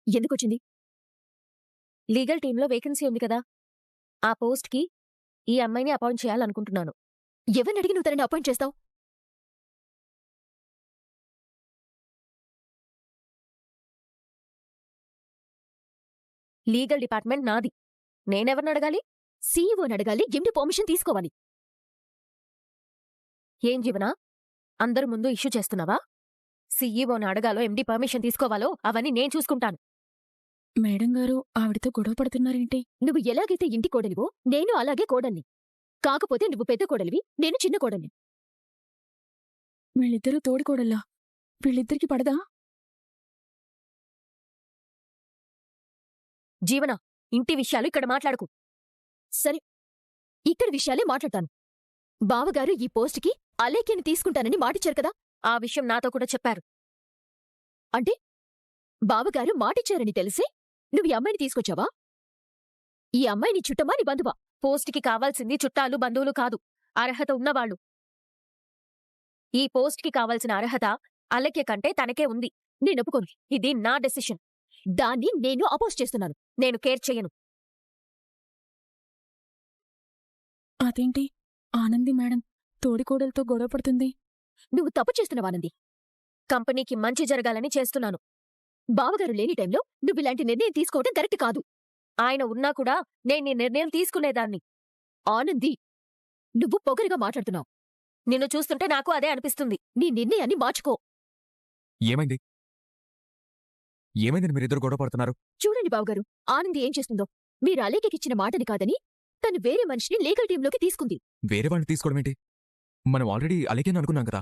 ఎందుకొచ్చింది? Legal టీంలో vacancy ఉంది కదా! ఆ పోస్ట్‌కి ఈ అమ్మాయిని అపాయింట్ చేయాలనుకుంటున్నాను. ఎవరినడిగి నువ్వు తనని అపాయింట్ చేస్తావు? లీగల్ డిపార్ట్‌మెంట్ నాది. నేనెవరినడగాలి? సీఈఓని అడగాలి, ఎండీ పర్మిషన్ తీసుకోవాలి. ఏం జీవనా? అందరి ముందు ఇష్యూ చేస్తున్నావా? సీఈఓని అడగాలో, ఎండీ పర్మిషన్ తీసుకోవాలో అవన్నీ నేను చూసుకుంటాను. మేడం గారు ఆవిడతో గొడవ పడుతున్నారేంటి? నువ్వు ఎలాగైతే ఇంటి కోడలివో నేను అలాగే కోడల్ని. కాకపోతే నువ్వు పెద్ద కోడలివి, నేను చిన్న కోడల్ని. వీళ్ళిద్దరూ తోడికోడళ్ళా? వీళ్ళిద్దరికి పడదా? జీవన, ఇంటి విషయాలు ఇక్కడ మాట్లాడకు. సరే, ఇక్కడ విషయాలే మాట్లాడతాను. బావగారు ఈ పోస్టుకి అలేఖ్యని తీసుకుంటానని మాటిచ్చారు కదా? ఆ విషయం నాతో కూడా చెప్పారు. అంటే బావగారు మాటిచ్చారని తెలిసే నువ్వు ఈ అమ్మాయిని తీసుకొచ్చావా? ఈ అమ్మాయి నీ చుట్టమా, నీ బంధువా? పోస్ట్‌కి కావాల్సింది చుట్టాలు, బంధువులు కాదు, అర్హత ఉన్నవాళ్ళు. ఈ పోస్ట్‌కి కావాల్సిన అర్హత అలక్య కంటే తనకే ఉంది. నేనొప్పుకోను. ఇది నా డెసిషన్. దాన్ని నేను అపోజ్ చేస్తున్నాను. నేను కేర్ చెయ్యను. అదేంటి ఆనంది మేడం తోడికోడలతో గొడవ పడుతుంది? నువ్వు తప్పు చేస్తున్నావానంది. కంపెనీకి మంచి జరగాలని చేస్తున్నాను. బావగారు లేని టైంలో నువ్విలాంటి నిర్ణయం తీసుకోవడం కరెక్ట్ కాదు. ఆయన ఉన్నా కూడా నేను ఈ నిర్ణయం తీసుకునేదాన్ని. ఆనంది, నువ్వు పొగరుగా మాట్లాడుతున్నావు. నిన్ను చూస్తుంటే నాకు అదే అనిపిస్తుంది. నీ నిర్ణయాన్ని మార్చుకో. ఏమైంది? ఏమైందని మీరిద్దరు గొడవ పడుతున్నారు? చూడండి బావగారు, ఆనంది ఏం చేస్తుందో. మీరు అలేఖ్యకిచ్చిన మాటని కాదని తను వేరే మనిషిని లీగల్ టీంలోకి తీసుకుంది. వేరే వాడిని తీసుకోవడమేంటి? మనం ఆల్రెడీ అలికేని అనుకున్నాం కదా.